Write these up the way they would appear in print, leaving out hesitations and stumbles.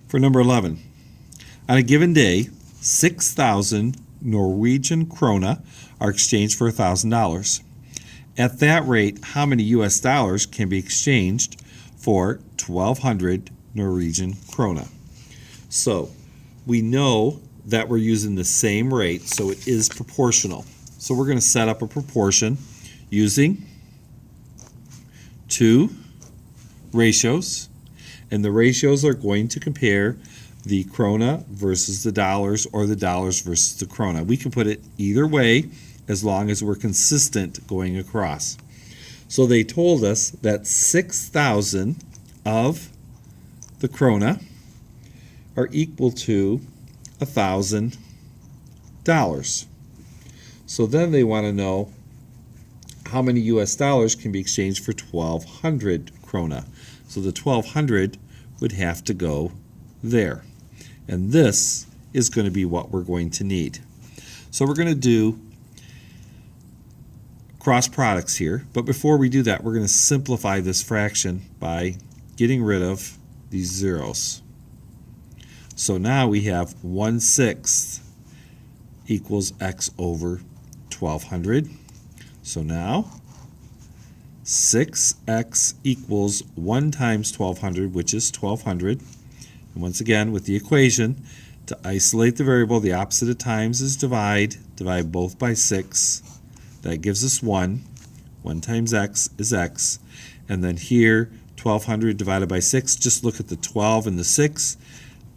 For number 11, on a given day, 6,000 Norwegian krona are exchanged for $1,000. At that rate, how many US dollars can be exchanged for 1,200 Norwegian krona? So we know that we're using the same rate, so it is proportional. So we're going to set up a proportion using two ratios, and the ratios are going to compare the krona versus the dollars or the dollars versus the krona. We can put it either way as long as we're consistent going across. So they told us that 6,000 of the krona are equal to $1,000. So then they want to know how many US dollars can be exchanged for 1,200 krona. So the 1,200 would have to go there. And this is going to be what we're going to need. So we're going to do cross products here. But before we do that, we're going to simplify this fraction by getting rid of these zeros. So now we have 1/6 equals x over 1,200. So now 6x equals 1 times 1,200, which is 1,200. And once again, with the equation, to isolate the variable, the opposite of times is divide. Divide both by 6. That gives us 1. 1 times x is x. And then here, 1,200 divided by 6, just look at the 12 and the 6.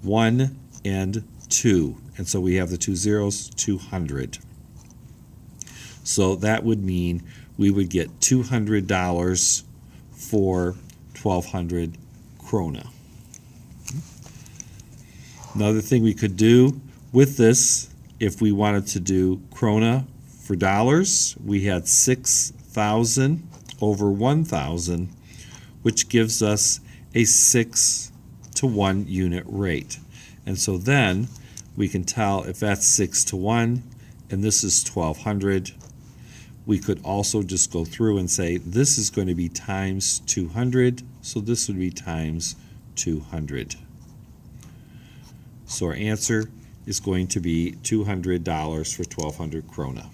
1 and 2. And so we have the two zeros, 200. So that would mean we would get $200 for 1,200 krona. Another thing we could do with this, if we wanted to do krona for dollars, we had 6,000 over 1,000, which gives us a 6-to-1 unit rate. And so then we can tell if that's 6-to-1 and this is 1,200, we could also just go through and say this is going to be times 200, so this would be times 200. So our answer is going to be $200 for 1,200 krona.